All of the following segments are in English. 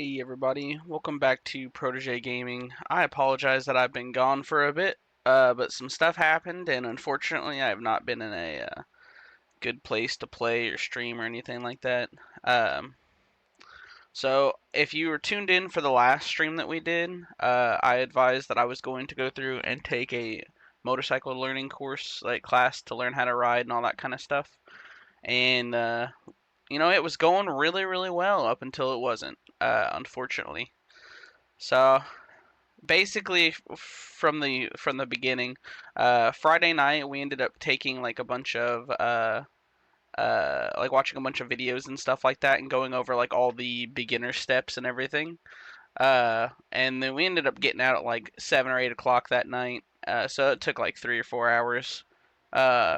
Hey everybody, welcome back to Protege Gaming. I apologize that I've been gone for a bit, but some stuff happened, and unfortunately I have not been in a good place to play or stream or anything like that. Um, so if you were tuned in for the last stream that we did, I advised that I was going to go through and take a motorcycle learning course, like class, to learn how to ride and all that kind of stuff. And it was going really, really well up until it wasn't, unfortunately. So basically, from the beginning, Friday night we ended up taking like a bunch of like watching a bunch of videos and stuff like that, and going over like all the beginner steps and everything. And then we ended up getting out at like 7 or 8 o'clock that night. So it took like 3 or 4 hours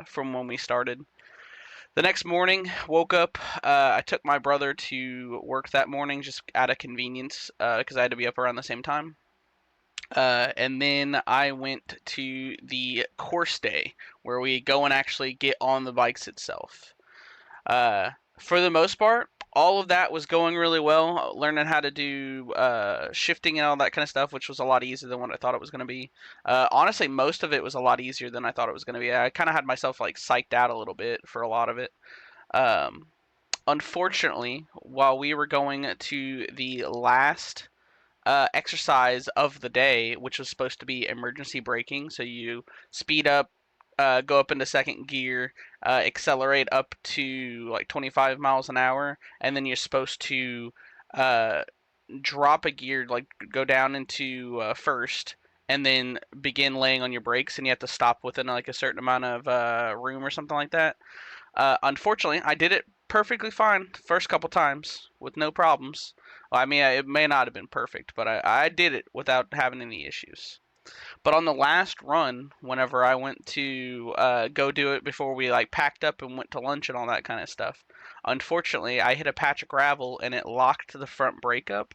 from when we started. The next morning, woke up. I took my brother to work that morning just out of convenience because I had to be up around the same time. And then I went to the course day where we go and actually get on the bikes itself. Uh, for the most part, all of that was going really well. Learning how to do shifting and all that kind of stuff, which was a lot easier than what I thought it was going to be. Honestly, most of it was a lot easier than I thought it was going to be. I kind of had myself like psyched out a little bit for a lot of it. Um, Unfortunately, while we were going to the last exercise of the day, which was supposed to be emergency braking. So you speed up, go up into second gear, accelerate up to like 25 miles an hour, and then you're supposed to uh, drop a gear, like go down into first, and then begin laying on your brakes, and you have to stop within like a certain amount of room or something like that. Unfortunately, I did it perfectly fine the first couple times with no problems. Well, I mean, it may not have been perfect, but I did it without having any issues. But on the last run, whenever I went to go do it before we like packed up and went to lunch and all that kind of stuff, unfortunately, I hit a patch of gravel and it locked the front brake up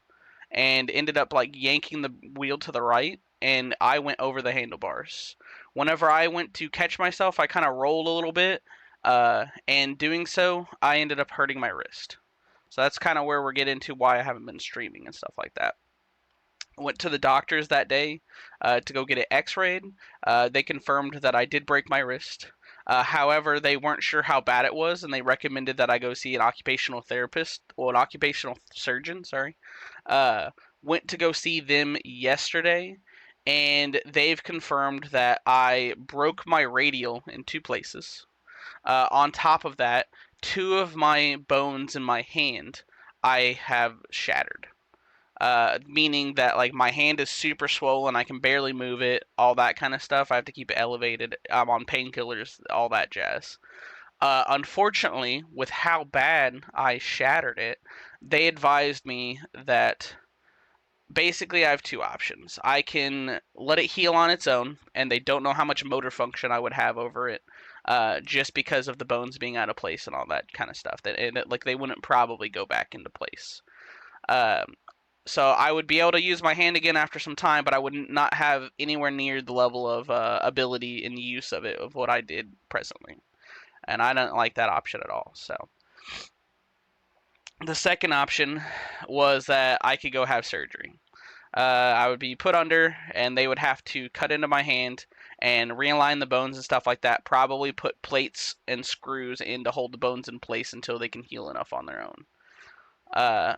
and ended up like yanking the wheel to the right, and I went over the handlebars. Whenever I went to catch myself, I kind of rolled a little bit, and doing so, I ended up hurting my wrist. So that's kind of where we're getting to why I haven't been streaming and stuff like that. Went to the doctors that day to go get it x-rayed. They confirmed that I did break my wrist. However, they weren't sure how bad it was, and they recommended that I go see an occupational therapist, or an occupational surgeon, sorry. Uh, Went to go see them yesterday, and they've confirmed that I broke my radial in two places. On top of that, two of my bones in my hand I have shattered. Meaning that like my hand is super swollen, I can barely move it, all that kind of stuff. I have to keep it elevated. I'm on painkillers, all that jazz. Unfortunately, with how bad I shattered it, they advised me that basically I have two options. I can let it heal on its own, and they don't know how much motor function I would have over it, just because of the bones being out of place and all that kind of stuff. Like they wouldn't probably go back into place. Um, so I would be able to use my hand again after some time, but I would not have anywhere near the level of ability and use of it of what I did presently, and I don't like that option at all. So the second option was that I could go have surgery. I would be put under, and they would have to cut into my hand and realign the bones and stuff like that. Probably put plates and screws in to hold the bones in place until they can heal enough on their own.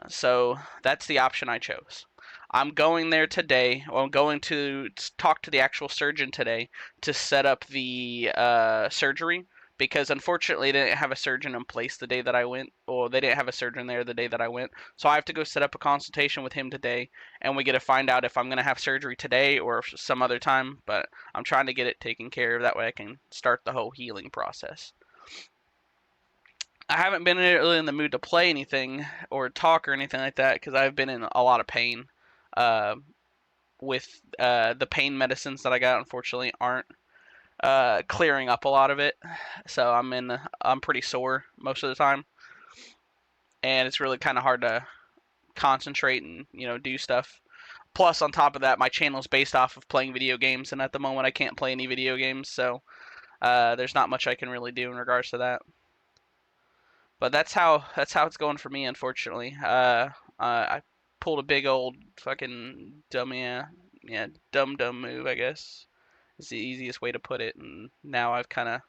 So that's the option I chose. I'm going there today. Well, I'm going to talk to the actual surgeon today to set up the surgery, because unfortunately they didn't have a surgeon in place the day that I went, or they didn't have a surgeon there the day that I went. So I have to go set up a consultation with him today, and we get to find out if I'm going to have surgery today or some other time. But I'm trying to get it taken care of. That way I can start the whole healing process. I haven't been really in the mood to play anything or talk or anything like that because I've been in a lot of pain. Uh, with the pain medicines that I got, unfortunately, aren't clearing up a lot of it. So I'm pretty sore most of the time, and it's really kind of hard to concentrate and do stuff. Plus, on top of that, my channel is based off of playing video games, and at the moment I can't play any video games, so there's not much I can really do in regards to that. But that's how it's going for me, unfortunately. pulled a big old fucking dumb dumb move, I guess. It's the easiest way to put it, and now I've kind of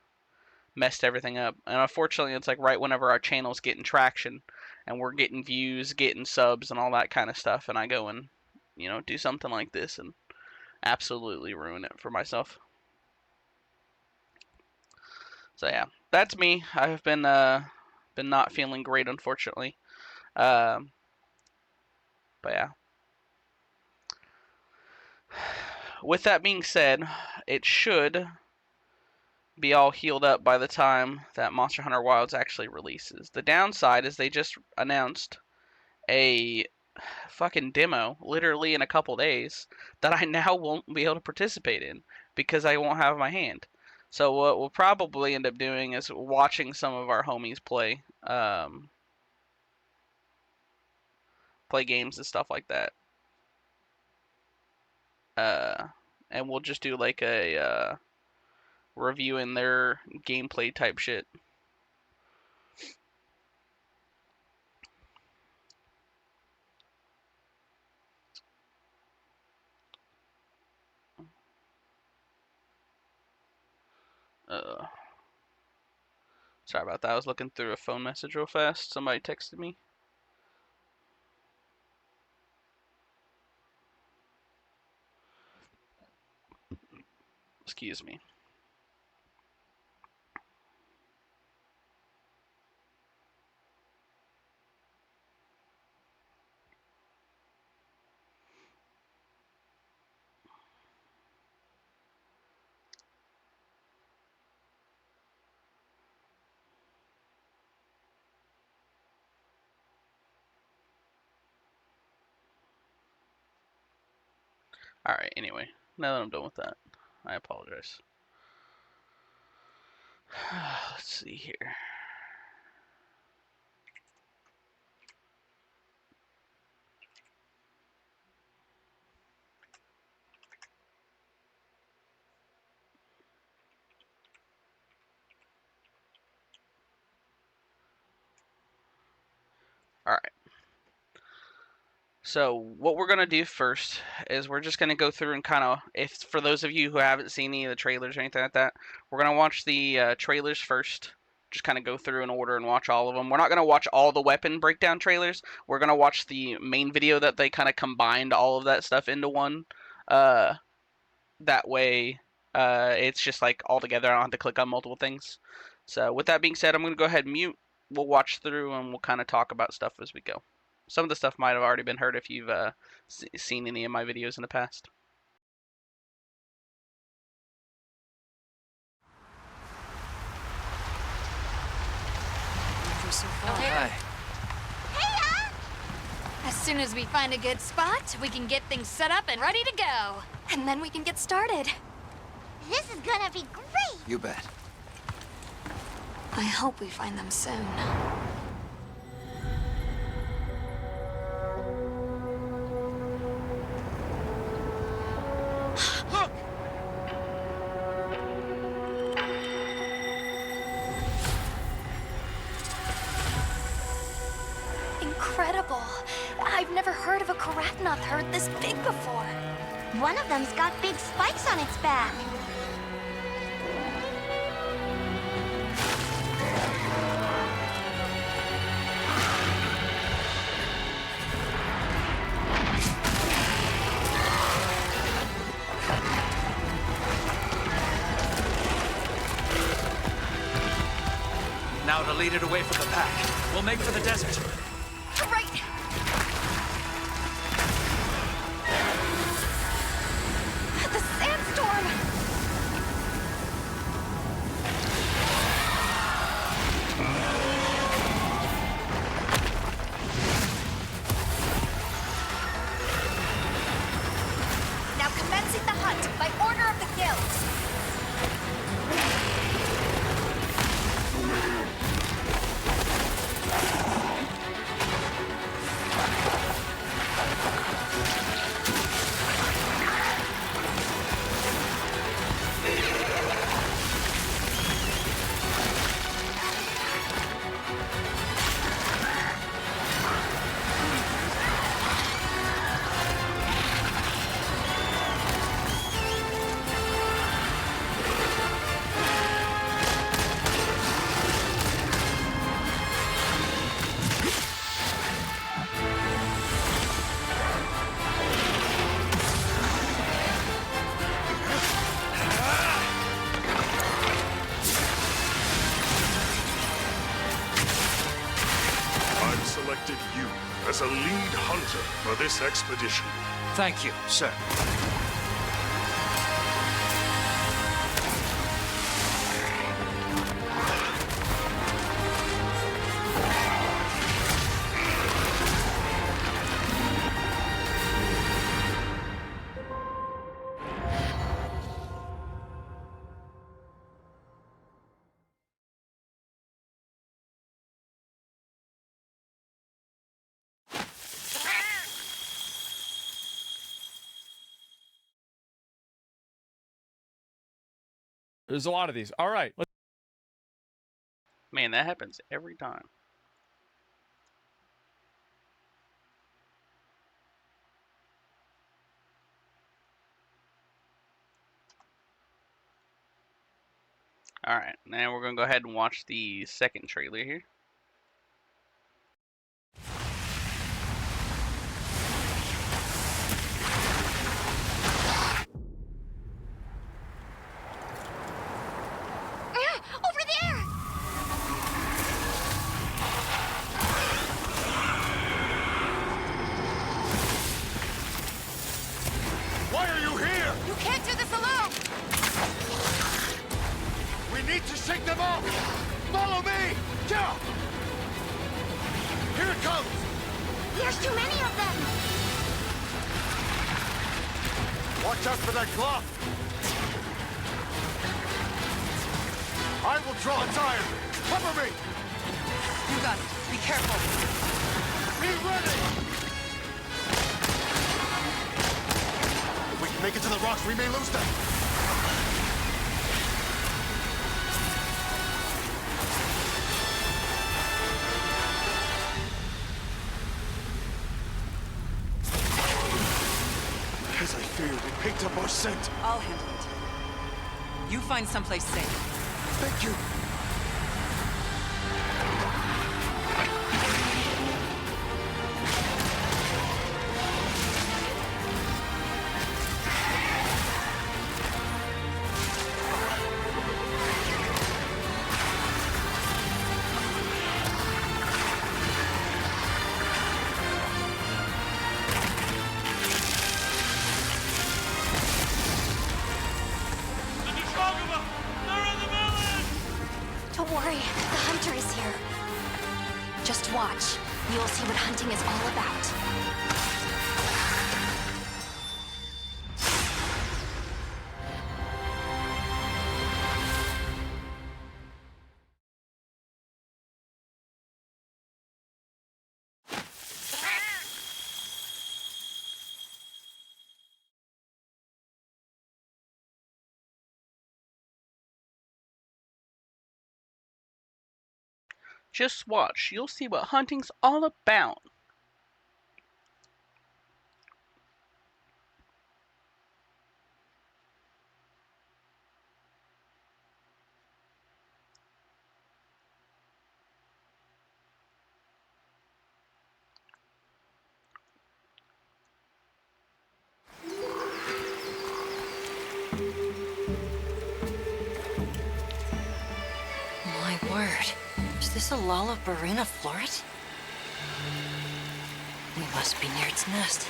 messed everything up. And unfortunately, it's like right whenever our channel's getting traction and we're getting views, getting subs, and all that kind of stuff, and I go and, do something like this and absolutely ruin it for myself. So yeah, that's me. I've been not feeling great, unfortunately. But yeah. With that being said, it should be all healed up by the time that Monster Hunter Wilds actually releases. The downside is they just announced a fucking demo literally in a couple days that I now won't be able to participate in because I won't have my hand. So what we'll probably end up doing is watching some of our homies play play games and stuff like that. And we'll just do like a reviewing their gameplay type shit. Sorry about that. I was looking through a phone message real fast. Somebody texted me. Excuse me. Alright, anyway. Now that I'm done with that, I apologize. Let's see here. Alright. So what we're gonna do first is we're just gonna go through and kind of, if for those of you who haven't seen any of the trailers or anything like that, we're gonna watch the trailers first. Just kind of go through in order and watch all of them. We're not gonna watch all the weapon breakdown trailers. We're gonna watch the main video that they kind of combined all of that stuff into one. That way, it's just like all together. I don't have to click on multiple things. So with that being said, I'm gonna go ahead and mute. We'll watch through and we'll kind of talk about stuff as we go. Some of the stuff might have already been heard if you've seen any of my videos in the past. Hi. Hey-ya! As soon as we find a good spot, we can get things set up and ready to go. And then we can get started. This is gonna be great! You bet. I hope we find them soon. Look! Incredible. I've never heard of a Karatnoth herd this big before. One of them's got big spikes on its back. Now to lead it away from the pack. We'll make for the desert. Right. The sandstorm! Now commencing the hunt by order of the guild. selected you as a lead hunter for this expedition. Thank you, sir. There's a lot of these. All right. Man, that happens every time. Alright, now we're going to go ahead and watch the second trailer here. Over there! Why are you here? You can't do this alone! We need to shake them off! Follow me! Yeah! Here it comes! There's too many of them! Watch out for that glove! I will draw its iron! Cover me! You got it. Be careful. Be ready! If we can make it to the rocks, we may lose them! As I feared, it picked up our scent. I'll handle it. You find someplace safe. Thank you. Don't worry, the hunter is here. Just watch. You'll see what hunting is all about. Just watch. You'll see what hunting's all about. My word. Is this a Lollabarina floret? We must be near its nest.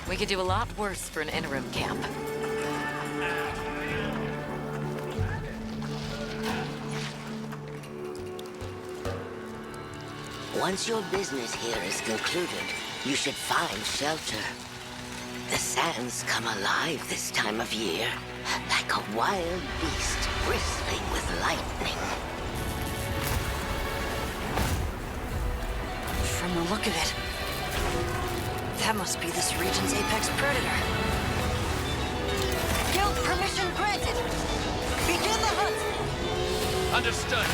We could do a lot worse for an interim camp. Once your business here is concluded, you should find shelter. The sands come alive this time of year, like a wild beast bristling with lightning. From the look of it, that must be this region's apex predator. Permission granted. Begin the hunt. Understood.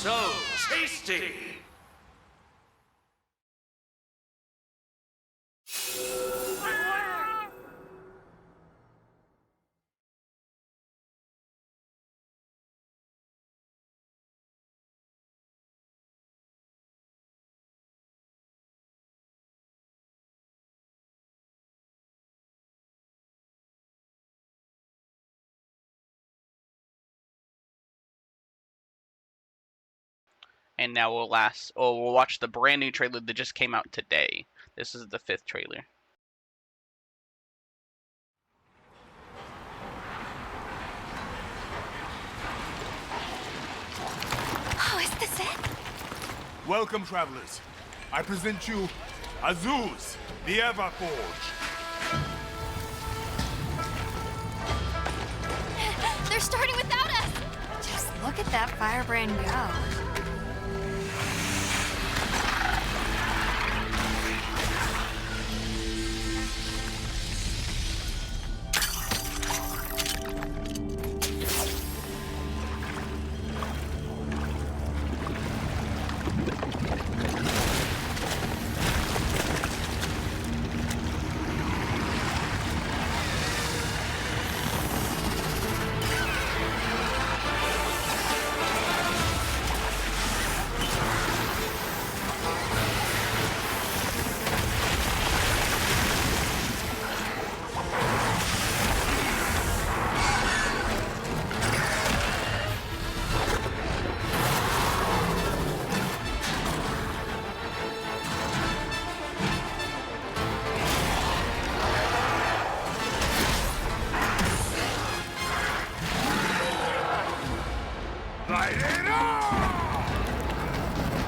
So tasty! And now we'll watch the brand new trailer that just came out today. This is the 5th trailer. Oh, is this it? Welcome, travelers. I present you Azuz, the Everforge. They're starting without us! Just look at that firebrand go. Light it up!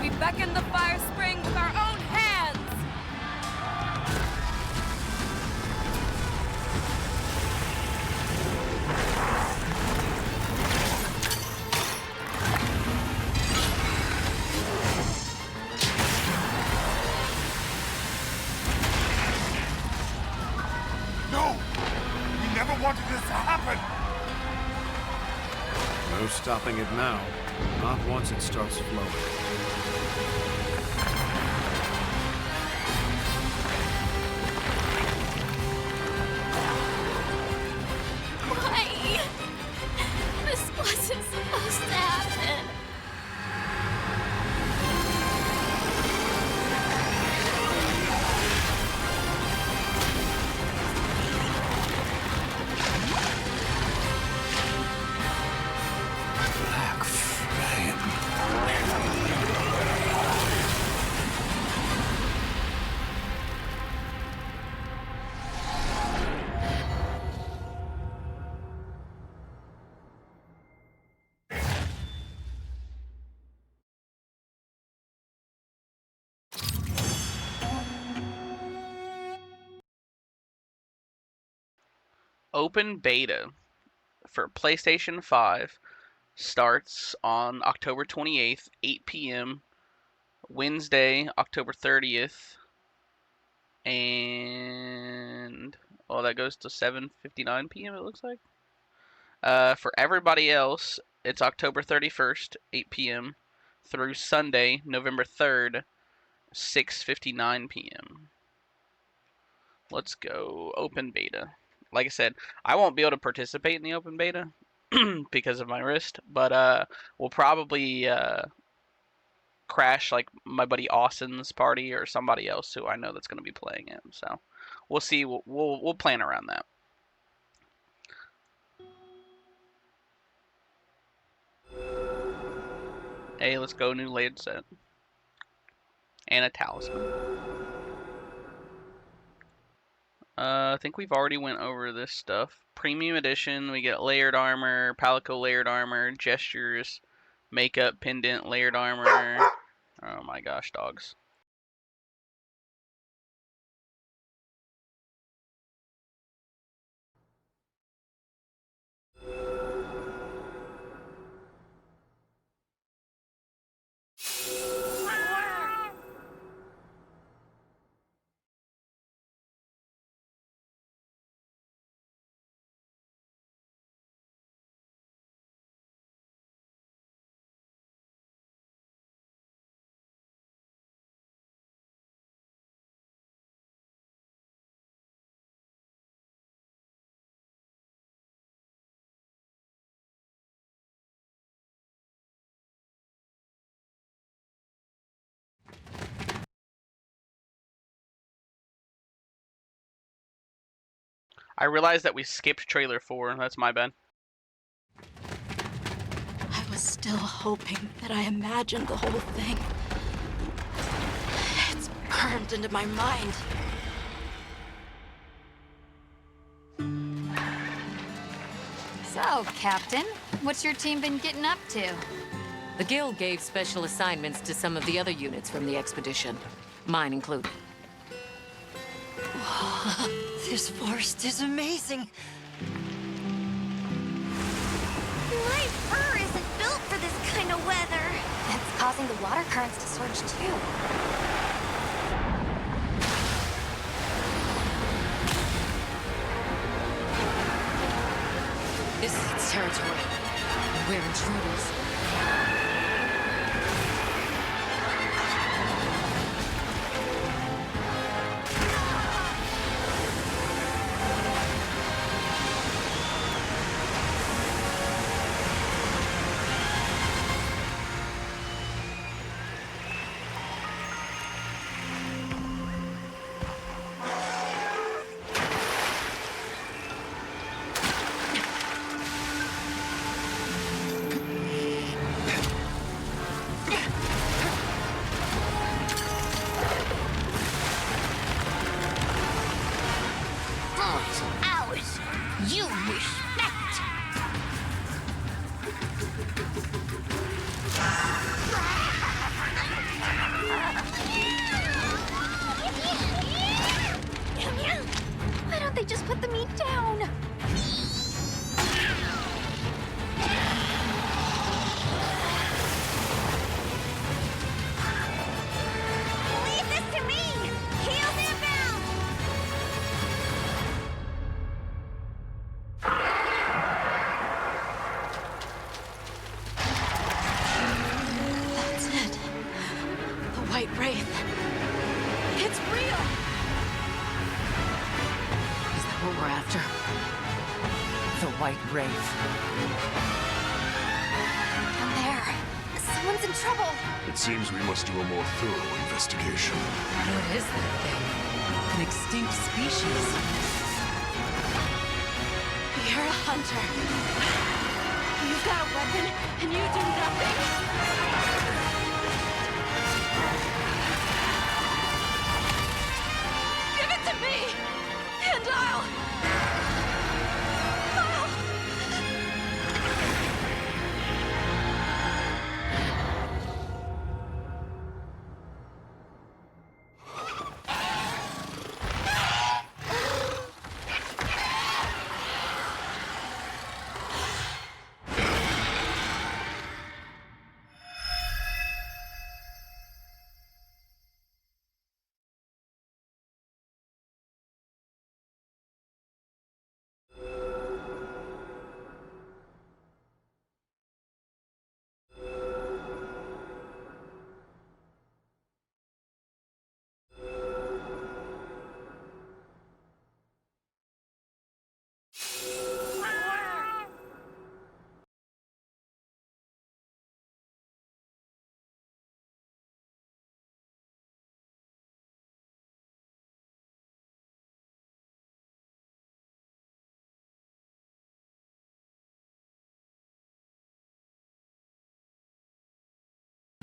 We beckon the fire spring with our own hands. No! We never wanted this to happen! No stopping it now. Not once it starts flowing. Why? This wasn't supposed to happen. Black flame. Open beta for PlayStation 5 starts on October 28th, 8 p.m. Wednesday, October 30th, and that goes to 7:59 p.m. It looks like. For everybody else, it's October 31st, 8 p.m. through Sunday, November 3rd, 6:59 p.m. Let's go open beta. Like I said, I won't be able to participate in the open beta because of my wrist, but we'll probably crash like my buddy Austin's party or somebody else who I know that's going to be playing it. So we'll see. We'll plan around that. Hey, let's go, new laid set and a talisman. I think we've already went over this stuff. Premium edition, we get layered armor, Palico layered armor, gestures, makeup, pendant, layered armor. Oh my gosh, dogs. I realized that we skipped trailer 4. That's my bad. I was still hoping that I imagined the whole thing. It's burned into my mind. So, Captain, what's your team been getting up to? The Guild gave special assignments to some of the other units from the expedition, mine included. This forest is amazing. My fur isn't built for this kind of weather. It's causing the water currents to surge too. This is its territory. We're intruders. Ours. You respect. Why don't they just put the meat down? Leave this to me. Heels inbound. That's it. The White Wraith. It's real! Is that what we're after? The White Wraith. Down there. Someone's in trouble. It seems we must do a more thorough investigation. What is that thing? An extinct species. You're a hunter. You've got a weapon, and you do nothing. Give it to me, and I'll...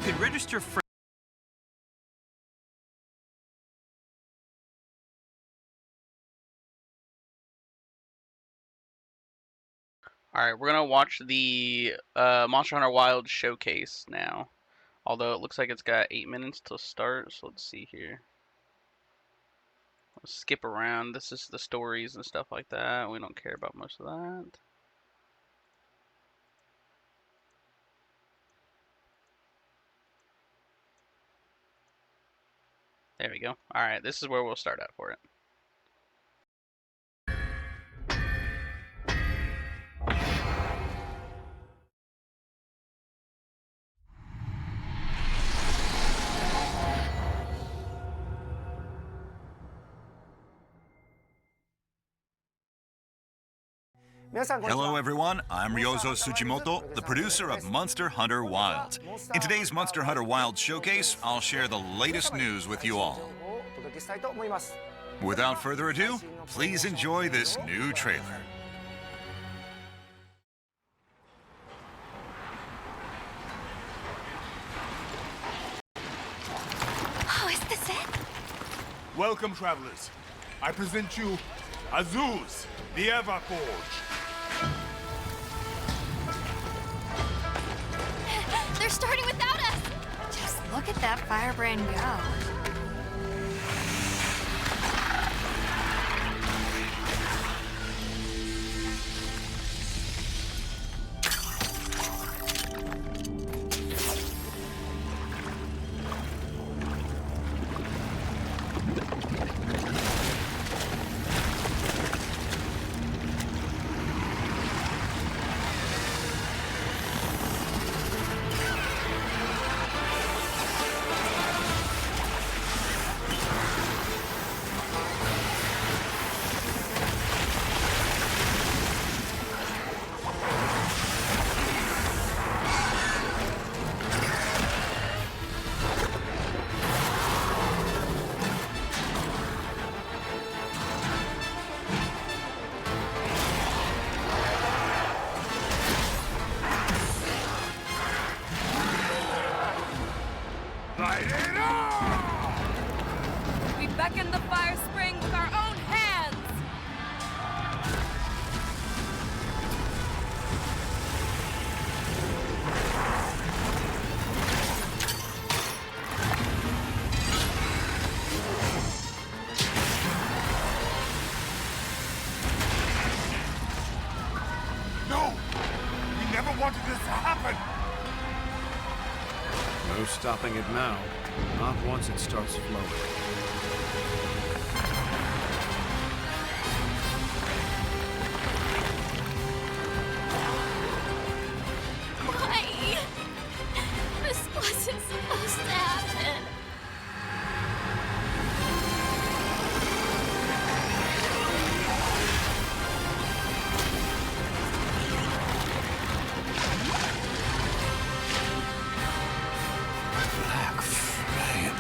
You can register for. Alright, we're gonna watch the Monster Hunter Wilds showcase now. Although it looks like it's got 8 minutes to start, so let's see here. Let's skip around. This is the stories and stuff like that. We don't care about most of that. There we go. Alright, this is where we'll start at for it. Hello everyone, I'm Ryozo Tsuchimoto, the producer of Monster Hunter Wilds. In today's Monster Hunter Wilds showcase, I'll share the latest news with you all. Without further ado, please enjoy this new trailer. Oh, is this it? Welcome, travelers. I present you Azuz, the Everforge. They're starting without us! Just look at that firebrand go. We beckon the fire spring with our own hands! No! We never wanted this to happen! No stopping it now. Not once it starts flowing. Why? This wasn't supposed to happen. Black flame.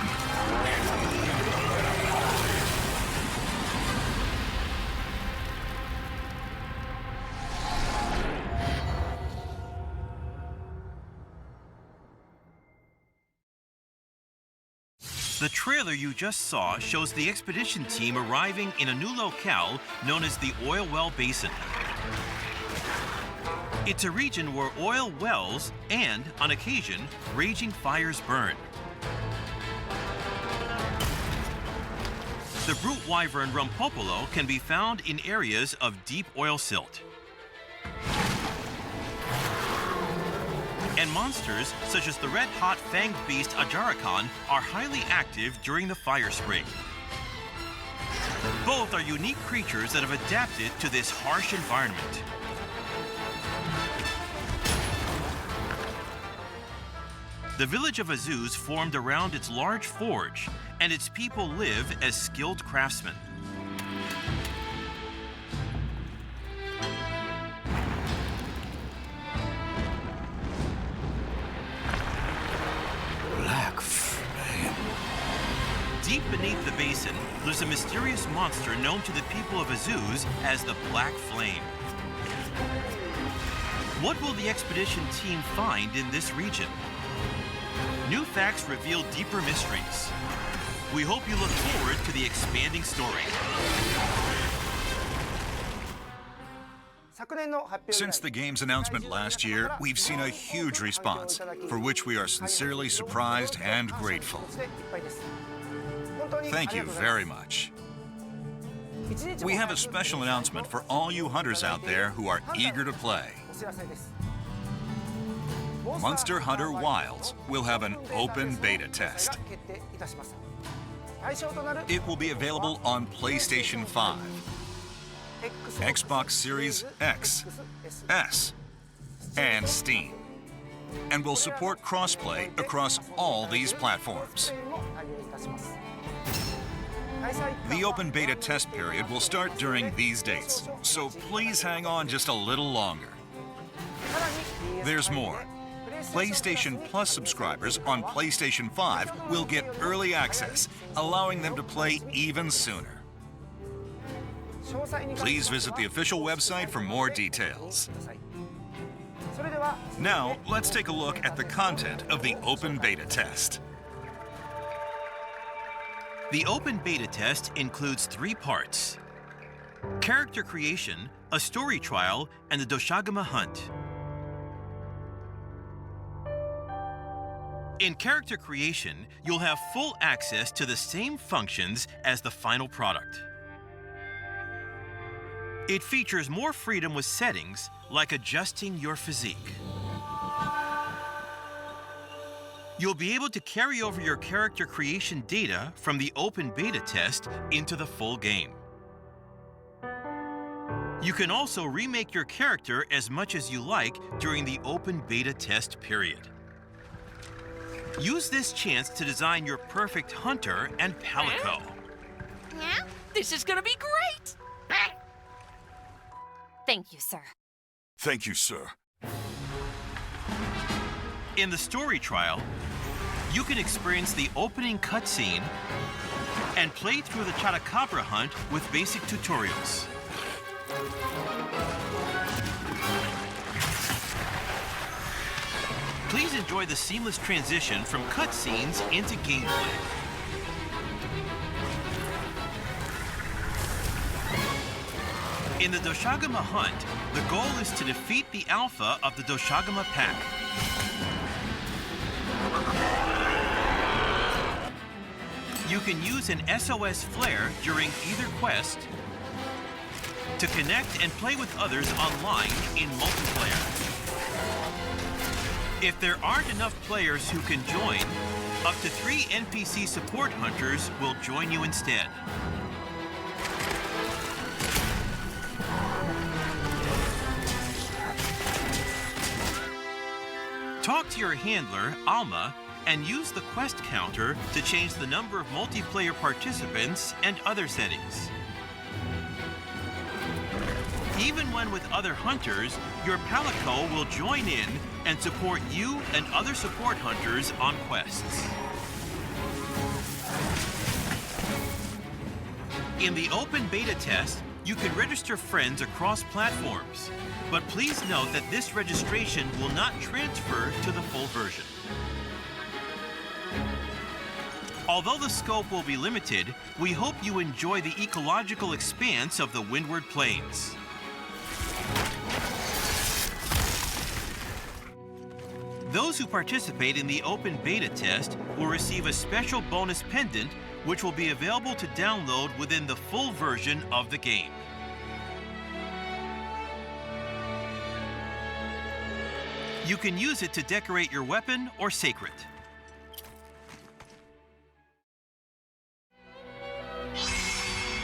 The trailer you just saw shows the expedition team arriving in a new locale known as the Oil Well Basin. It's a region where oil wells and, on occasion, raging fires burn. The brute wyvern Rumpopolo can be found in areas of deep oil silt. And monsters, such as the red-hot fanged beast Ajarakan, are highly active during the fire spring. Both are unique creatures that have adapted to this harsh environment. The village of Azuz formed around its large forge, and its people live as skilled craftsmen. Black flame. Deep beneath the basin lives a mysterious monster known to the people of Azuz as the Black Flame. What will the expedition team find in this region? New facts reveal deeper mysteries. We hope you look forward to the expanding story. Since the game's announcement last year, we've seen a huge response, for which we are sincerely surprised and grateful. Thank you very much. We have a special announcement for all you hunters out there who are eager to play. Monster Hunter Wilds will have an open beta test. It will be available on PlayStation 5, Xbox Series X, S, and Steam, and will support crossplay across all these platforms. The open beta test period will start during these dates, so please hang on just a little longer. There's more. PlayStation Plus subscribers on PlayStation 5 will get early access, allowing them to play even sooner. Please visit the official website for more details. Now, let's take a look at the content of the open beta test. The open beta test includes 3 parts: character creation, a story trial, and the Doshagama hunt. In character creation, you'll have full access to the same functions as the final product. It features more freedom with settings, like adjusting your physique. You'll be able to carry over your character creation data from the open beta test into the full game. You can also remake your character as much as you like during the open beta test period. Use this chance to design your perfect hunter and palico. Yeah? This is gonna be great! Thank you, sir. Thank you, sir. In the story trial, you can experience the opening cutscene and play through the Chotacabra hunt with basic tutorials. Please enjoy the seamless transition from cutscenes into gameplay. In the Doshagama hunt, the goal is to defeat the alpha of the Doshagama pack. You can use an SOS flare during either quest to connect and play with others online in multiplayer. If there aren't enough players who can join, up to 3 NPC support hunters will join you instead. Talk to your handler, Alma, and use the quest counter to change the number of multiplayer participants and other settings. Even when with other hunters, your palico will join in and support you and other support hunters on quests. In the open beta test, you can register friends across platforms, but please note that this registration will not transfer to the full version. Although the scope will be limited, we hope you enjoy the ecological expanse of the Windward Plains. Those who participate in the open beta test will receive a special bonus pendant, which will be available to download within the full version of the game. You can use it to decorate your weapon or sacred.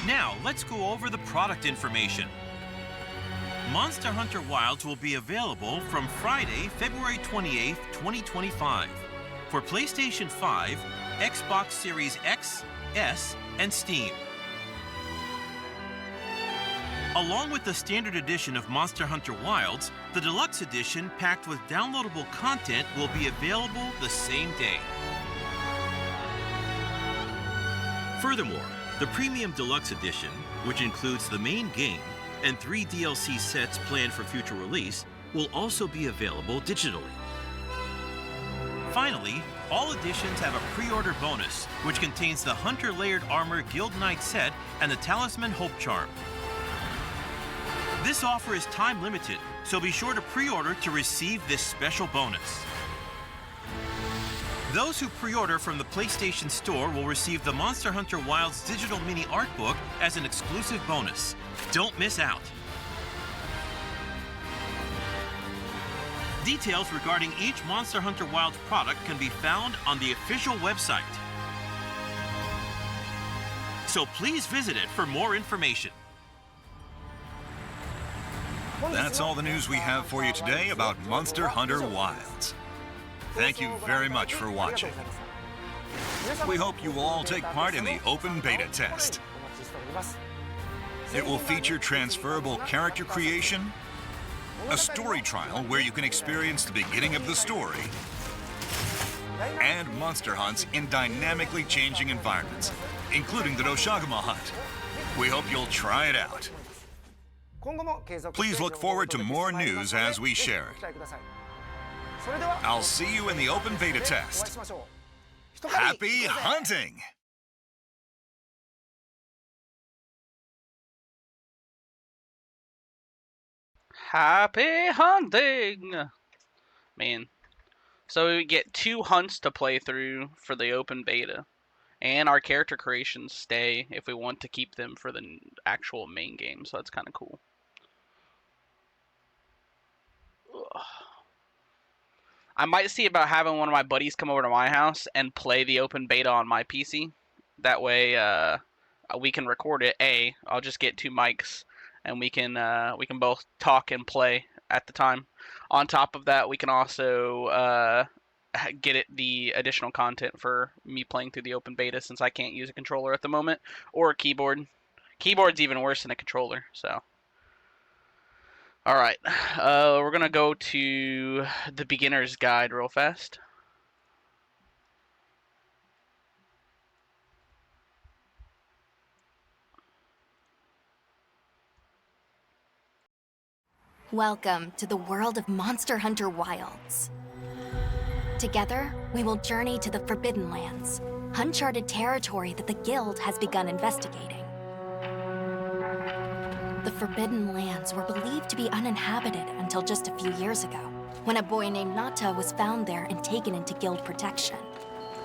Now, let's go over the product information. Monster Hunter Wilds will be available from Friday, February 28th, 2025 for PlayStation 5, Xbox Series X, S, and Steam. Along with the standard edition of Monster Hunter Wilds, the deluxe edition packed with downloadable content will be available the same day. Furthermore, the Premium Deluxe Edition, which includes the main game and 3 DLC sets planned for future release, will also be available digitally. Finally, all editions have a pre-order bonus, which contains the Hunter Layered Armor Guild Knight set and the Talisman Hope Charm. This offer is time limited, so be sure to pre-order to receive this special bonus. Those who pre-order from the PlayStation Store will receive the Monster Hunter Wilds digital mini art book as an exclusive bonus. Don't miss out. Details regarding each Monster Hunter Wilds product can be found on the official website. So please visit it for more information. That's all the news we have for you today about Monster Hunter Wilds. Thank you very much for watching. We hope you will all take part in the open beta test. It will feature transferable character creation, a story trial where you can experience the beginning of the story, and monster hunts in dynamically changing environments, including the Doshagama hunt. We hope you'll try it out. Please look forward to more news as we share it. I'll see you in the open beta test. Happy hunting! Happy hunting! Man. So we get 2 hunts to play through for the open beta. And our character creations stay if we want to keep them for the actual main game. So that's kind of cool. Ugh. I might see about having one of my buddies come over to my house and play the open beta on my PC. That way we can record it. I'll just get 2 mics. And we can both talk and play at the time. On top of that, we can also get the additional content for me playing through the open beta since I can't use a controller at the moment or a keyboard. Keyboard's even worse than a controller. So, all right, we're gonna go to the beginner's guide real fast. Welcome to the world of Monster Hunter Wilds. Together, we will journey to the Forbidden Lands, uncharted territory that the Guild has begun investigating. The Forbidden Lands were believed to be uninhabited until just a few years ago, when a boy named Nata was found there and taken into Guild protection.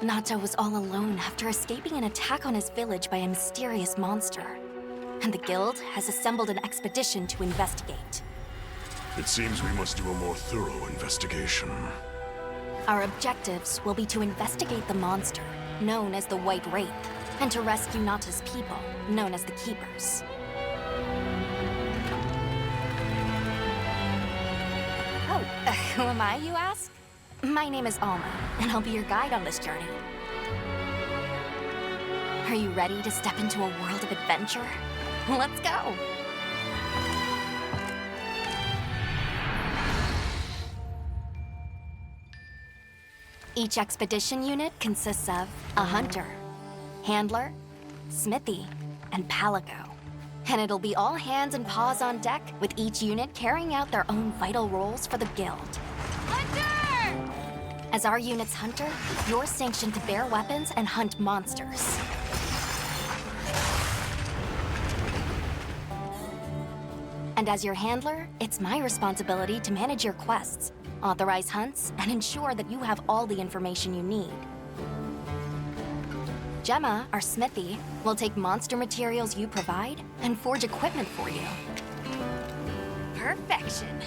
Nata was all alone after escaping an attack on his village by a mysterious monster, and the Guild has assembled an expedition to investigate. It seems we must do a more thorough investigation. Our objectives will be to investigate the monster, known as the White Wraith, and to rescue Nata's people, known as the Keepers. Oh, who am I, you ask? My name is Alma, and I'll be your guide on this journey. Are you ready to step into a world of adventure? Let's go! Each expedition unit consists of a hunter, handler, smithy, and palico. And it'll be all hands and paws on deck, with each unit carrying out their own vital roles for the Guild. Hunter! As our unit's hunter, you're sanctioned to bear weapons and hunt monsters. And as your handler, it's my responsibility to manage your quests, authorize hunts, and ensure that you have all the information you need. Gemma, our smithy, will take monster materials you provide and forge equipment for you. Perfection.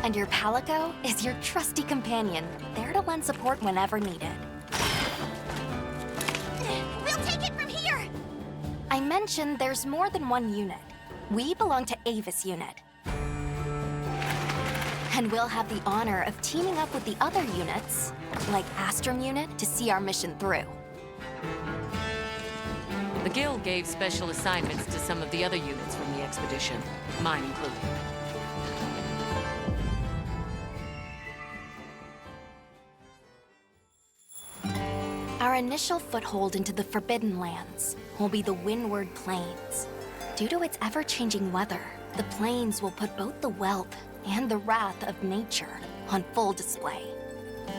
And your Palico is your trusty companion, there to lend support whenever needed. We'll take it from here! I mentioned there's more than one unit. We belong to Avis Unit. And we'll have the honor of teaming up with the other units, like Astrum Unit, to see our mission through. The Guild gave special assignments to some of the other units from the expedition, mine included. Our initial foothold into the Forbidden Lands will be the Windward Plains. Due to its ever-changing weather, the plains will put both the wealth and the wrath of nature on full display.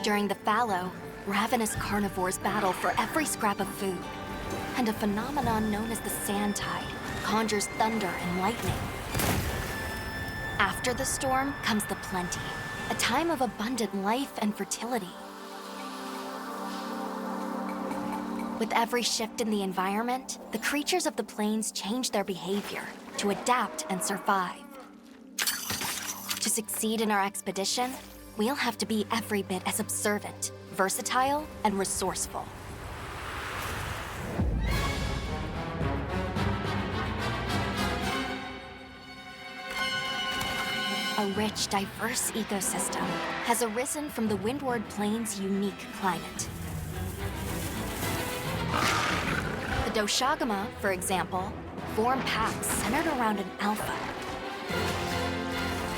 During the fallow, ravenous carnivores battle for every scrap of food. And a phenomenon known as the sand tide conjures thunder and lightning. After the storm comes the plenty, a time of abundant life and fertility. With every shift in the environment, the creatures of the plains change their behavior to adapt and survive. To succeed in our expedition, we'll have to be every bit as observant, versatile, and resourceful. A rich, diverse ecosystem has arisen from the Windward Plains' unique climate. The Doshagama, for example, form packs centered around an alpha.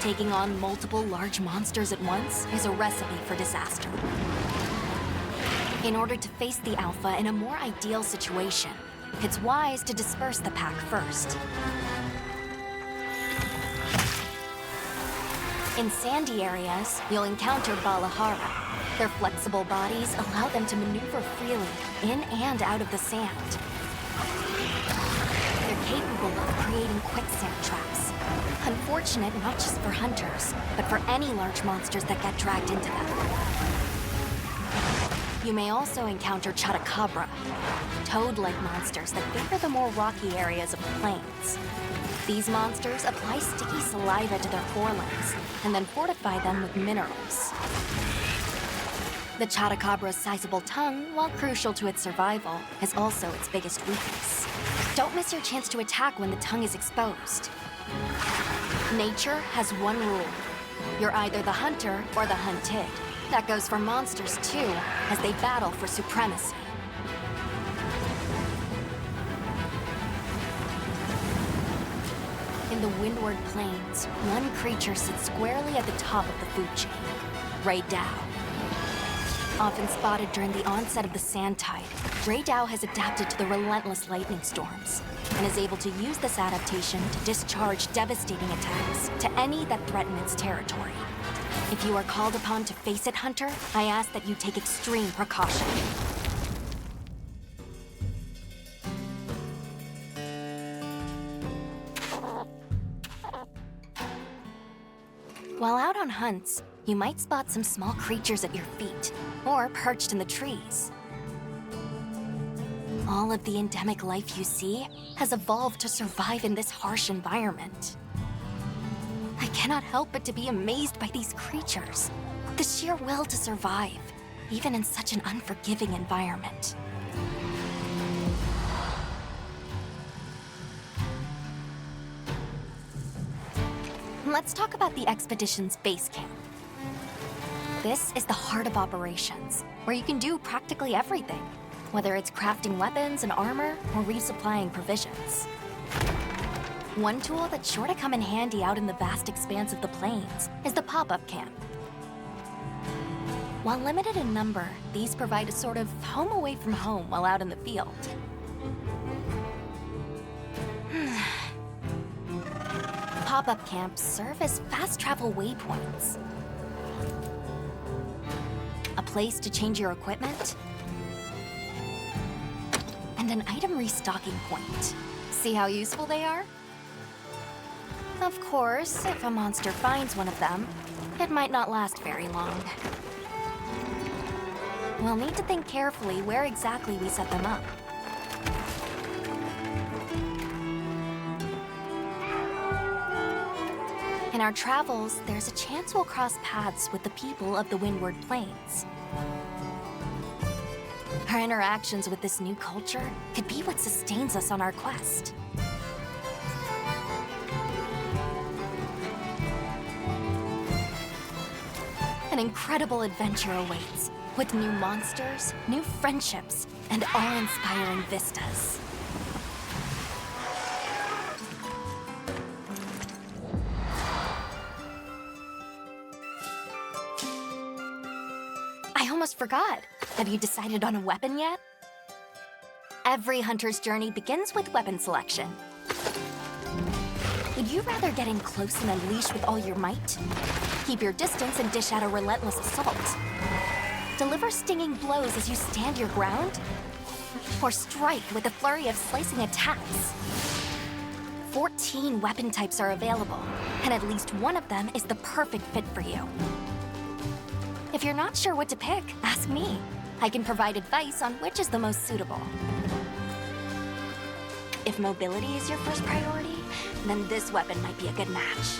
Taking on multiple large monsters at once is a recipe for disaster. In order to face the alpha in a more ideal situation, it's wise to disperse the pack first. In sandy areas, you'll encounter Balahara. Their flexible bodies allow them to maneuver freely in and out of the sand. They're capable of creating quicksand traps. Unfortunate not just for hunters, but for any large monsters that get dragged into them. You may also encounter Chotacabra, toad-like monsters that favor the more rocky areas of the plains. These monsters apply sticky saliva to their forelimbs and then fortify them with minerals. The Chotacabra's sizable tongue, while crucial to its survival, is also its biggest weakness. Don't miss your chance to attack when the tongue is exposed. Nature has one rule. You're either the hunter or the hunted. That goes for monsters too, as they battle for supremacy. In the Windward Plains, one creature sits squarely at the top of the food chain, Ray Dow. Often spotted during the onset of the sand tide, Ray Dow has adapted to the relentless lightning storms and is able to use this adaptation to discharge devastating attacks to any that threaten its territory. If you are called upon to face it, Hunter, I ask that you take extreme precaution. While out on hunts, you might spot some small creatures at your feet, or perched in the trees. All of the endemic life you see has evolved to survive in this harsh environment. I cannot help but to be amazed by these creatures, the sheer will to survive, even in such an unforgiving environment. Let's talk about the expedition's base camp. This is the heart of operations, where you can do practically everything, whether it's crafting weapons and armor or resupplying provisions. One tool that's sure to come in handy out in the vast expanse of the plains is the pop-up camp. While limited in number, these provide a sort of home away from home while out in the field. Pop-up camps serve as fast travel waypoints. A place to change your equipment, and an item restocking point. See how useful they are? Of course, if a monster finds one of them, it might not last very long. We'll need to think carefully where exactly we set them up. In our travels, there's a chance we'll cross paths with the people of the Windward Plains. Our interactions with this new culture could be what sustains us on our quest. An incredible adventure awaits, with new monsters, new friendships, and awe-inspiring vistas. I almost forgot. Have you decided on a weapon yet? Every hunter's journey begins with weapon selection. Would you rather get in close and unleash with all your might? Keep your distance and dish out a relentless assault? deliver stinging blows as you stand your ground, or strike with a flurry of slicing attacks. 14 weapon types are available, and at least one of them is the perfect fit for you. If you're not sure what to pick, ask me. I can provide advice on which is the most suitable. If mobility is your first priority, then this weapon might be a good match.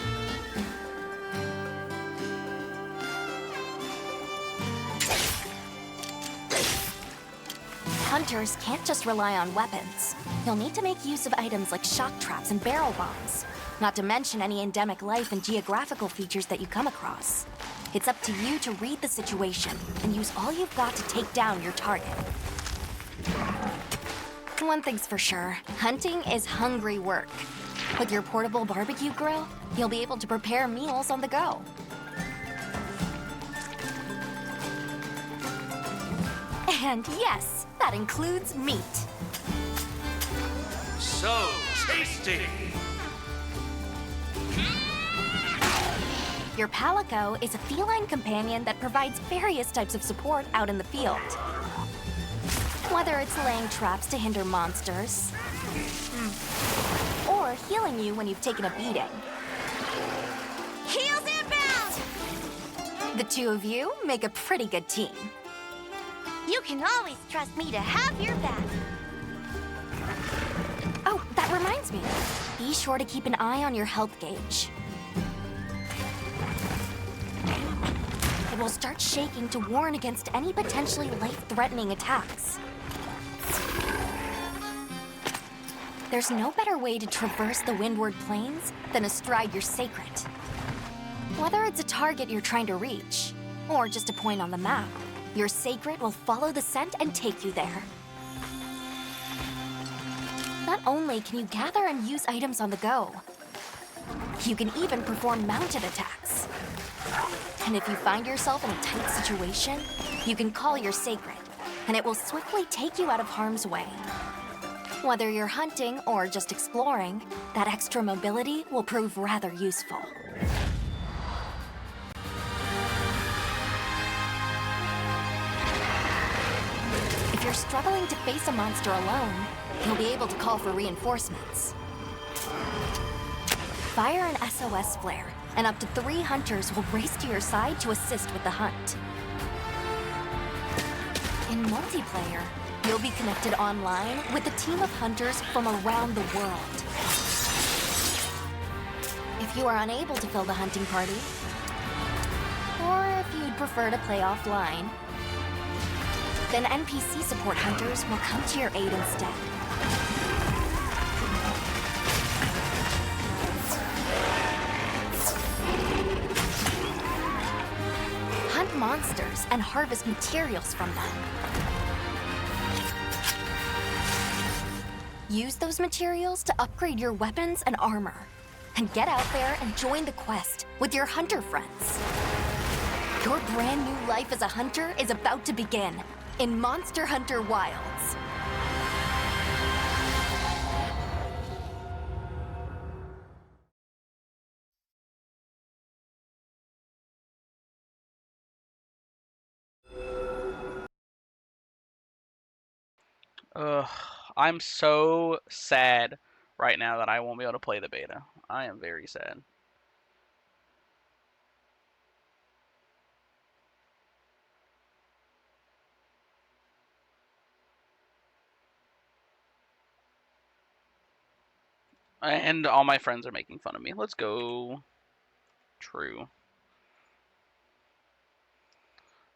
Hunters can't just rely on weapons. You'll need to make use of items like shock traps and barrel bombs, not to mention any endemic life and geographical features that you come across. It's up to you to read the situation and use all you've got to take down your target. One thing's for sure, hunting is hungry work. With your portable barbecue grill, you'll be able to prepare meals on the go. And yes, that includes meat. So tasty! Your Palico is a feline companion that provides various types of support out in the field. Whether it's laying traps to hinder monsters, or healing you when you've taken a beating. Heels inbound! The two of you make a pretty good team. You can always trust me to have your back. Oh, that reminds me. Be sure to keep an eye on your health gauge. It will start shaking to warn against any potentially life-threatening attacks. There's no better way to traverse the Windward Plains than astride your sacred. Whether it's a target you're trying to reach, or just a point on the map, your sacred will follow the scent and take you there. Not only can you gather and use items on the go, you can even perform mounted attacks. And if you find yourself in a tight situation, you can call your sacred, and it will swiftly take you out of harm's way. Whether you're hunting or just exploring, that extra mobility will prove rather useful. If you're struggling to face a monster alone, you'll be able to call for reinforcements. Fire an SOS flare, and up to 3 hunters will race to your side to assist with the hunt. In multiplayer, you'll be connected online with a team of hunters from around the world. If you are unable to fill the hunting party, or if you'd prefer to play offline, then NPC support hunters will come to your aid instead. Hunt monsters and harvest materials from them. Use those materials to upgrade your weapons and armor. And get out there and join the quest with your hunter friends. Your brand new life as a hunter is about to begin in Monster Hunter Wilds. Ugh, I'm so sad right now that I won't be able to play the beta. I am very sad. And all my friends are making fun of me. Let's go. True.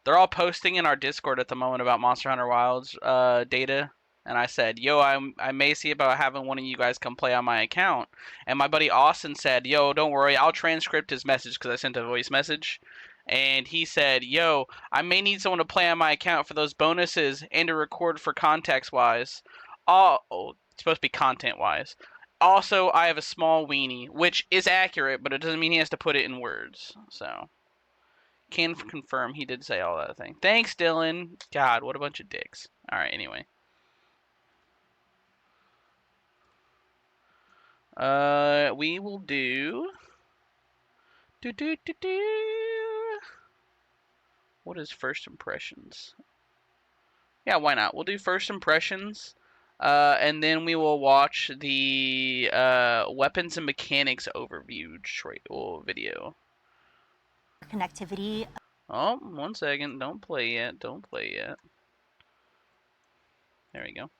They're all posting in our Discord at the moment about Monster Hunter Wilds data. And I said, yo, I may see about having one of you guys come play on my account. And my buddy Austin said, yo, don't worry, I'll transcript his message because I sent a voice message. And he said, yo, I may need someone to play on my account for those bonuses and to record for context-wise. Oh, it's supposed to be content-wise. Also, I have a small weenie, which is accurate, but it doesn't mean he has to put it in words. So, can confirm he did say all that thing. Thanks, Dylan. God, what a bunch of dicks. All right, anyway. We will do What is first impressions? Yeah, why not? We'll do first impressions, and then we will watch the weapons and mechanics overview video. Connectivity. Oh, 1 second. Don't play yet. Don't play yet. There we go.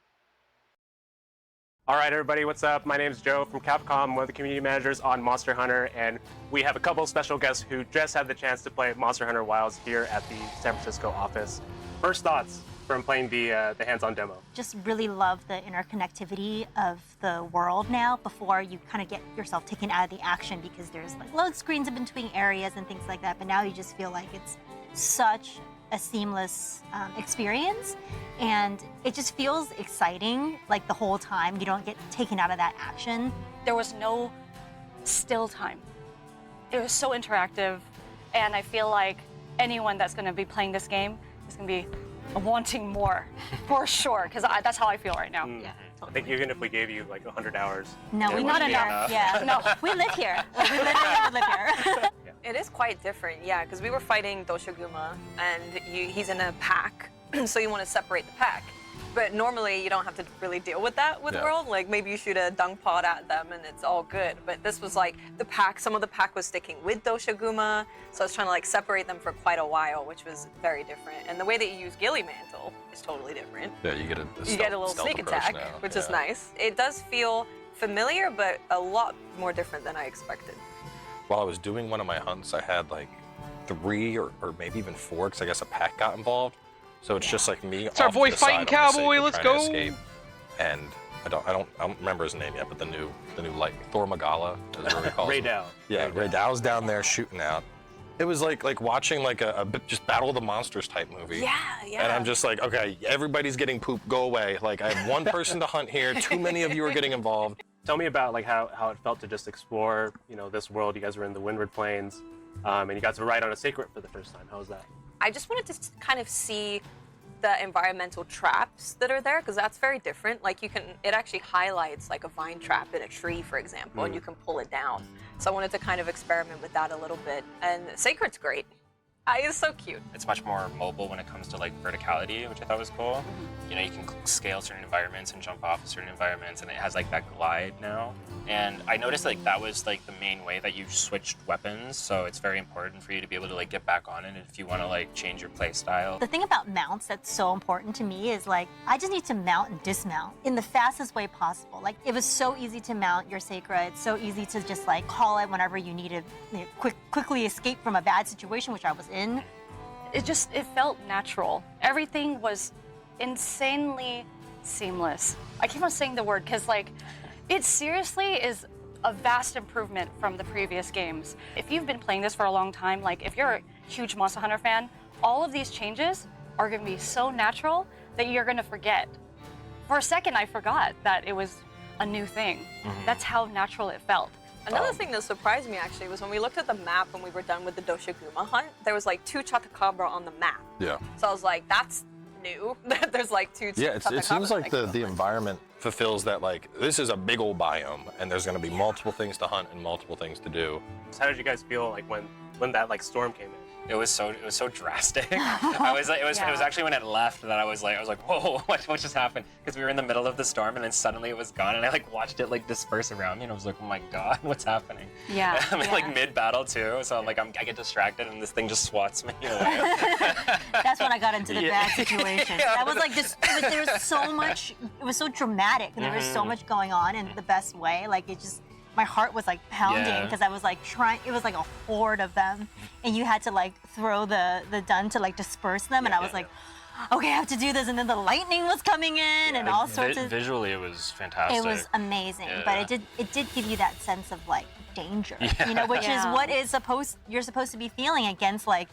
All right, everybody, what's up? My name's Joe from Capcom, one of the community managers on Monster Hunter, and we have a couple of special guests who just had the chance to play Monster Hunter Wilds here at the San Francisco office. First thoughts from playing the hands-on demo? Just really love the interconnectivity of the world now before you kind of get yourself taken out of the action because there's like load screens in between areas and things like that, but now you just feel like it's such a seamless experience, and it just feels exciting like the whole time. You don't get taken out of that action. There was no still time. It was so interactive, and I feel like anyone that's going to be playing this game is going to be wanting more, for sure, because that's how I feel right now. Yeah. I think even if we gave you like 100 hours. No, we not enough. Yeah, no, we live here. Like, we literally live here. It is quite different, yeah, because we were fighting Doshiguma, and he's in a pack, so you want to separate the pack. But normally you don't have to really deal with that with World. Like maybe you shoot a dung pod at them and it's all good. But this was like the pack, some of the pack was sticking with Doshiguma, so I was trying to like separate them for quite a while, which was very different. And the way that you use Ghillie Mantle is totally different. Yeah, you get a little sneak attack, which is nice. It does feel familiar, but a lot more different than I expected. While I was doing one of my hunts, I had like 3 or maybe even 4, because I guess a pack got involved. So it's just like me. It's our boy fighting cowboy. Let's go. Escape. And I don't remember his name yet, but the new light Thor Magala is what we call him. Raydow. Yeah, Raydow's down there shooting out. It was like watching like a just Battle of the Monsters type movie. Yeah. And I'm just like, okay, everybody's getting pooped. Go away. Like I have one person to hunt here. Too many of you are getting involved. Tell me about like how it felt to just explore, this world. You guys were in the Windward Plains, and you got to ride on a Sacred for the first time. How was that? I just wanted to kind of see the environmental traps that are there, because that's very different. Like it actually highlights like a vine trap in a tree, for example, and you can pull it down. So I wanted to kind of experiment with that a little bit. And Sacred's great. It's so cute. It's much more mobile when it comes to like verticality, which I thought was cool. You can scale certain environments and jump off of certain environments, and it has like that glide now. And I noticed like that was like the main way that you switched weapons, so it's very important for you to be able to like get back on it if you want to like change your play style. The thing about mounts that's so important to me is like I just need to mount and dismount in the fastest way possible. Like it was so easy to mount your Sacred. It's so easy to just like call it whenever you need to quickly escape from a bad situation, which I was in. It felt natural. Everything was insanely seamless. I keep on saying the word because like it seriously is a vast improvement from the previous games. If you've been playing this for a long time, like if you're a huge Monster Hunter fan, all of these changes are going to be so natural that you're going to forget. For a second, I forgot that it was a new thing. That's how natural it felt. Another thing that surprised me actually was when we looked at the map when we were done with the Doshiguma hunt, there was like 2 Chatakabra on the map. Yeah. So I was like, that's new. That there's like 2 Yeah, Chatakabra. it seems like the environment fulfills that, like, this is a big old biome, and there's going to be multiple things to hunt and multiple things to do. So how did you guys feel like when that like storm came in? It was so drastic. It was actually when it left that I was like, whoa, what just happened? Because we were in the middle of the storm and then suddenly it was gone, and I like watched it like disperse around me, and I was like, oh my god, what's happening? Yeah. I'm in like mid battle too, so I'm like I get distracted and this thing just swats me away. That's when I got into the bad situation. That was like this. There was so much. It was so dramatic, and there was so much going on in the best way. Like it just. My heart was like pounding because I was like trying. It was like a horde of them, and you had to like throw the dun to like disperse them. And I was like, okay, I have to do this. And then the lightning was coming in, and all sorts of. Visually, it was fantastic. It was amazing, but it did give you that sense of like danger, which is what you're supposed to be feeling against like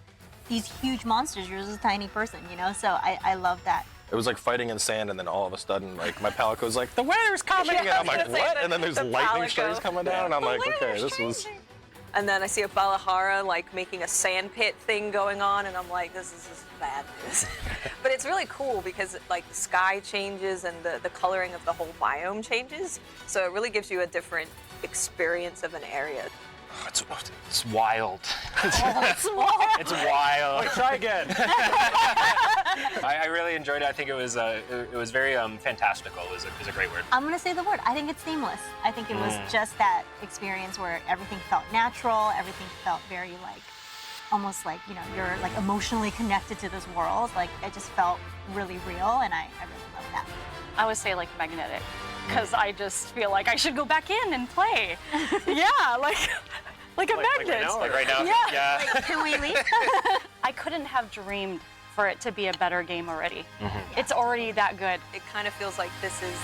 these huge monsters. You're just a tiny person, So I love that. It was like fighting in sand, and then all of a sudden, like, my Palico's like, the weather's coming! And I'm like, what? And then there's lightning strikes coming down, and I'm like, okay, this was... And then I see a Balahara, like, making a sand pit thing going on, and I'm like, this is bad news. But it's really cool because, like, the sky changes and the coloring of the whole biome changes, so it really gives you a different experience of an area. It's wild. It's wild. Wait, try again. I really enjoyed it. I think it was very fantastical. It was a great word. I'm gonna say the word. I think it's seamless. I think it was just that experience where everything felt natural. Everything felt very like, almost like, you know, you're like emotionally connected to this world. Like it just felt really real, and I really love that. I would say like magnetic, because I just feel like I should go back in and play. Yeah, like a magnet. Like right now? Yeah. Wait, can we leave? I couldn't have dreamed for it to be a better game already. It's already that good. It kind of feels like this is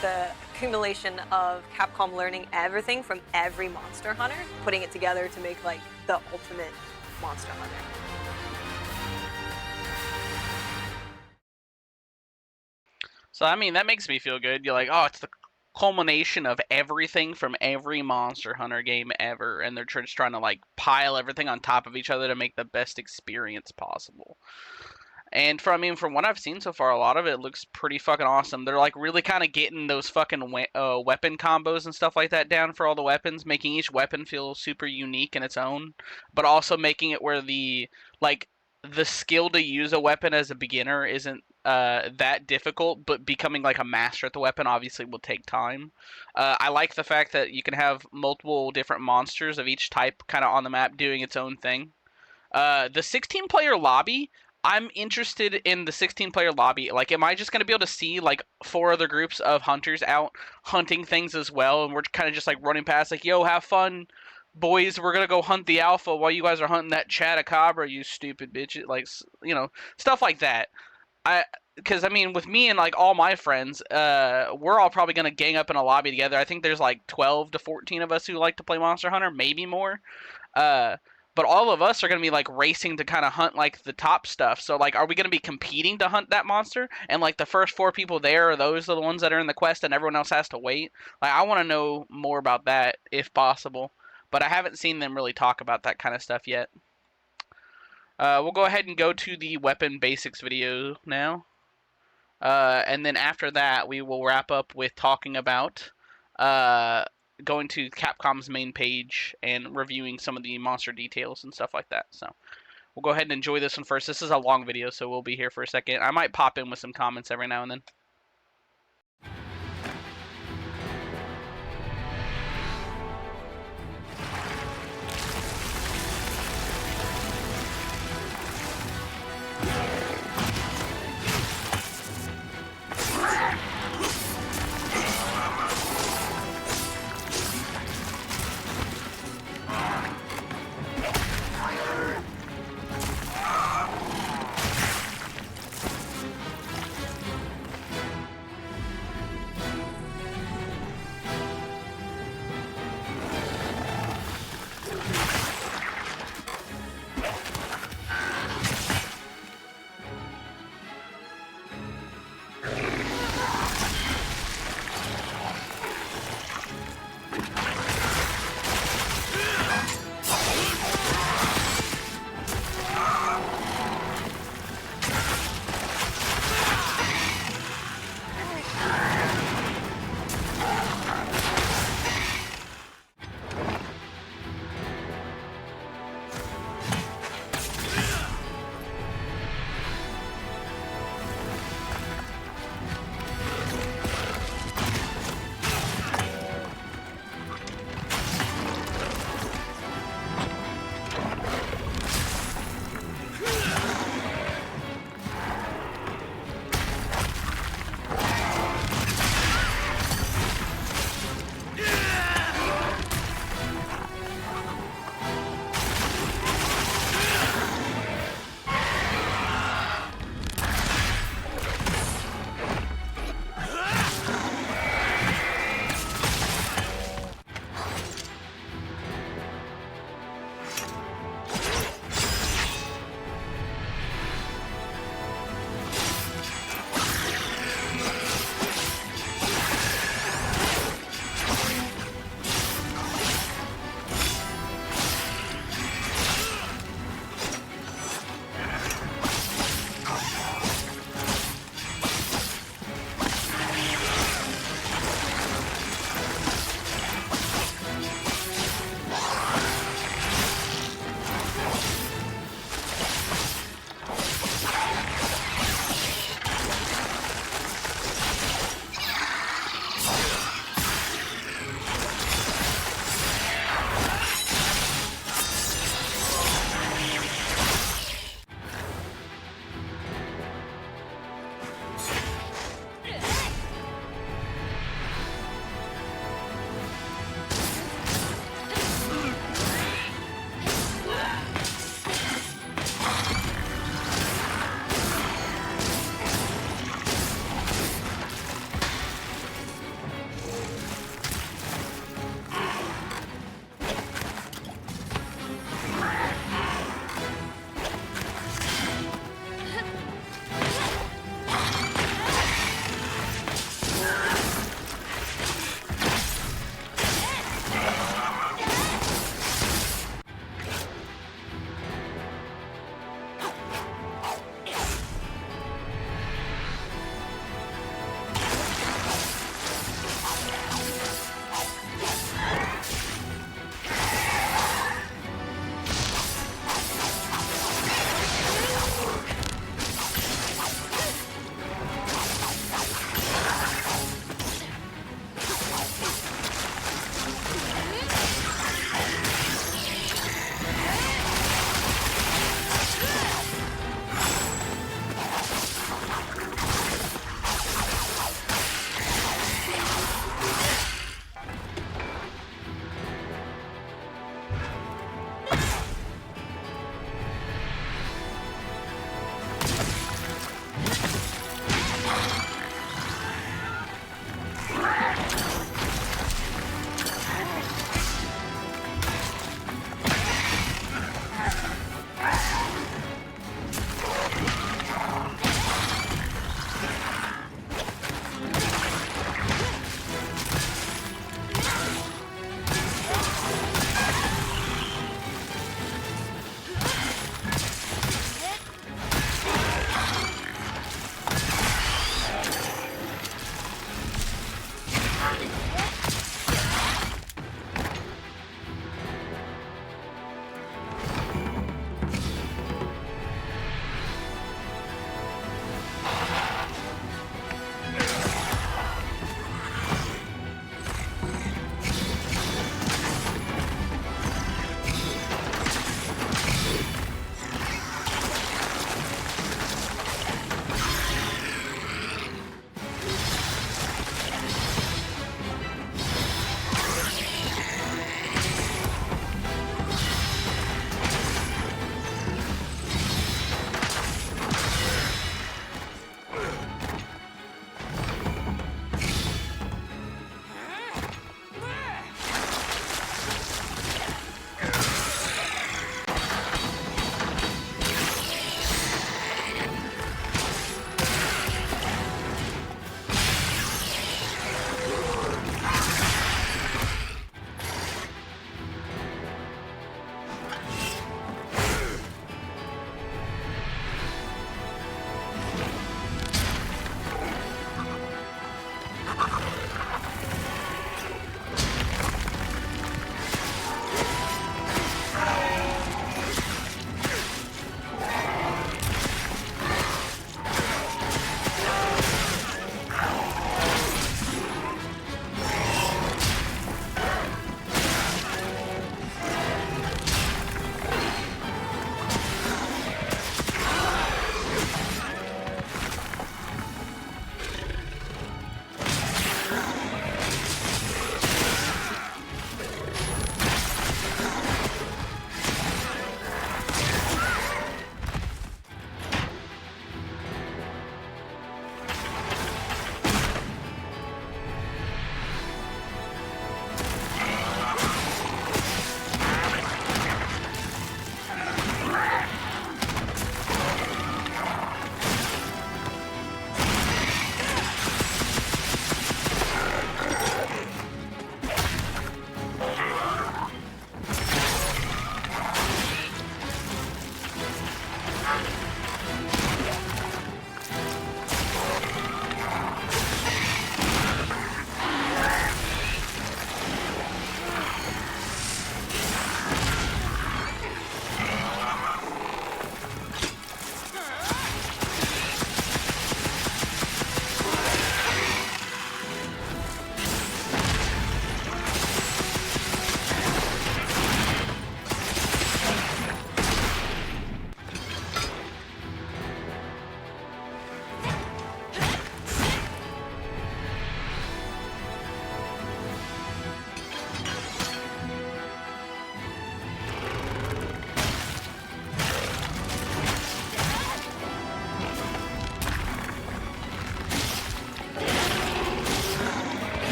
the accumulation of Capcom learning everything from every Monster Hunter, putting it together to make like the ultimate Monster Hunter. So, I mean, that makes me feel good. You're like, oh, it's the culmination of everything from every Monster Hunter game ever, and they're just trying to, like, pile everything on top of each other to make the best experience possible. And from what I've seen so far, a lot of it looks pretty fucking awesome. They're, like, really kind of getting those fucking weapon combos and stuff like that down for all the weapons, making each weapon feel super unique in its own, but also making it where the skill to use a weapon as a beginner isn't that difficult, but becoming like a master at the weapon obviously will take time. I like the fact that you can have multiple different monsters of each type kind of on the map doing its own thing. The 16-player lobby, I'm interested in the 16-player lobby. Like, am I just going to be able to see like 4 other groups of hunters out hunting things as well, and we're kind of just like running past like, yo, have fun, boys, we're gonna go hunt the alpha while you guys are hunting that Chatacabra, you stupid bitch. Like, you know, stuff like that. Because I mean, with me and like all my friends, we're all probably gonna gang up in a lobby together. I think there's like 12 to 14 of us who like to play Monster Hunter, maybe more. But all of us are gonna be like racing to kind of hunt like the top stuff. So like, are we gonna be competing to hunt that monster? And like the first 4 people there are those are the ones that are in the quest, and everyone else has to wait. Like, I want to know more about that if possible. But I haven't seen them really talk about that kind of stuff yet. We'll go ahead and go to the weapon basics video now. And then after that, we will wrap up with talking about going to Capcom's main page and reviewing some of the monster details and stuff like that. So we'll go ahead and enjoy this one first. This is a long video, so we'll be here for a second. I might pop in with some comments every now and then.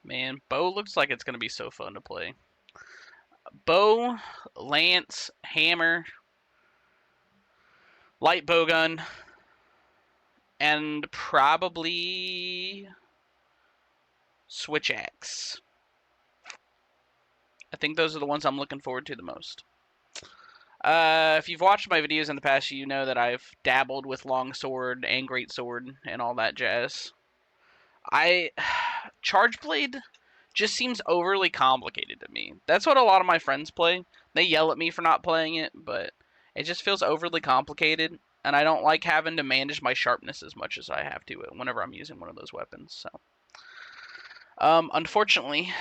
Man, bow looks like it's going to be so fun to play. Bow, lance, hammer, light bowgun, and probably switch axe. I think those are the ones I'm looking forward to the most. If you've watched my videos in the past, you know that I've dabbled with longsword and greatsword and all that jazz. Charge blade just seems overly complicated to me. That's what a lot of my friends play. They yell at me for not playing it, but it just feels overly complicated, and I don't like having to manage my sharpness as much as I have to whenever I'm using one of those weapons. So, unfortunately,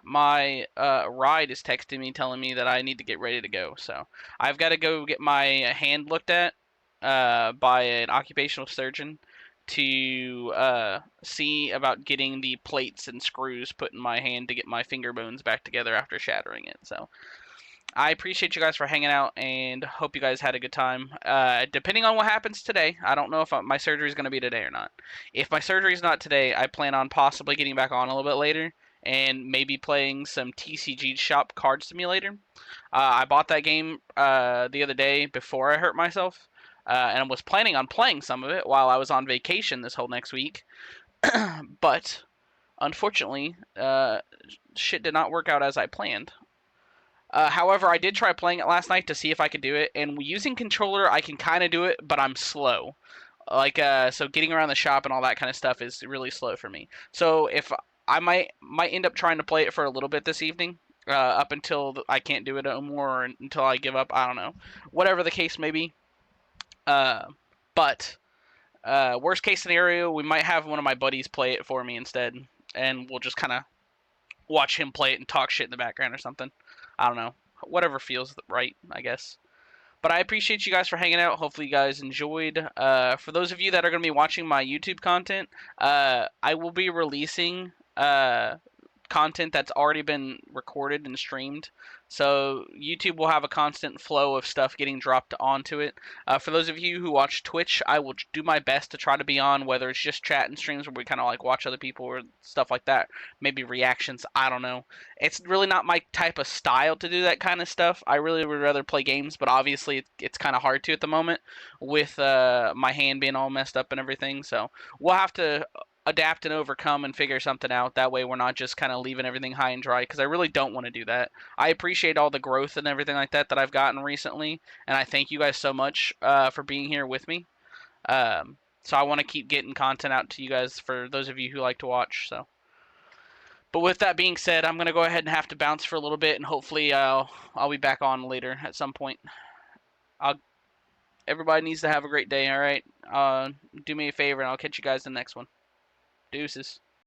my ride is texting me telling me that I need to get ready to go. So I've got to go get my hand looked at, by an occupational surgeon to see about getting the plates and screws put in my hand to get my finger bones back together after shattering it. So I appreciate you guys for hanging out and hope you guys had a good time. Depending on what happens today, I don't know if my surgery is going to be today or not. If my surgery is not today, I plan on possibly getting back on a little bit later and maybe playing some TCG Shop Card Simulator. I bought that game the other day before I hurt myself, and I was planning on playing some of it while I was on vacation this whole next week. But unfortunately, shit did not work out as I planned. However, I did try playing it last night to see if I could do it, and using controller, I can kind of do it, but I'm slow. Like, so getting around the shop and all that kind of stuff is really slow for me. So if I might end up trying to play it for a little bit this evening, up until I can't do it no more, or until I give up. I don't know, whatever the case may be. But worst case scenario, we might have one of my buddies play it for me instead, and we'll just kind of watch him play it and talk shit in the background or something. I don't know. Whatever feels right, I guess. But I appreciate you guys for hanging out. Hopefully you guys enjoyed. For those of you that are going to be watching my YouTube content, I will be releasing content that's already been recorded and streamed. So YouTube will have a constant flow of stuff getting dropped onto it. For those of you who watch Twitch, I will do my best to try to be on, whether it's just chat and streams where we kind of like watch other people or stuff like that. Maybe reactions, I don't know. It's really not my type of style to do that kind of stuff. I really would rather play games, but obviously it's kind of hard to at the moment with my hand being all messed up and everything. So we'll have to adapt and overcome and figure something out. That way we're not just kind of leaving everything high and dry, because I really don't want to do that. I appreciate all the growth and everything like that I've gotten recently, and I thank you guys so much for being here with me. So I want to keep getting content out to you guys for those of you who like to watch. So, but with that being said, I'm gonna go ahead and have to bounce for a little bit, and hopefully I'll be back on later at some point. Everybody needs to have a great day. All right, do me a favor, and I'll catch you guys in the next one. Deuces.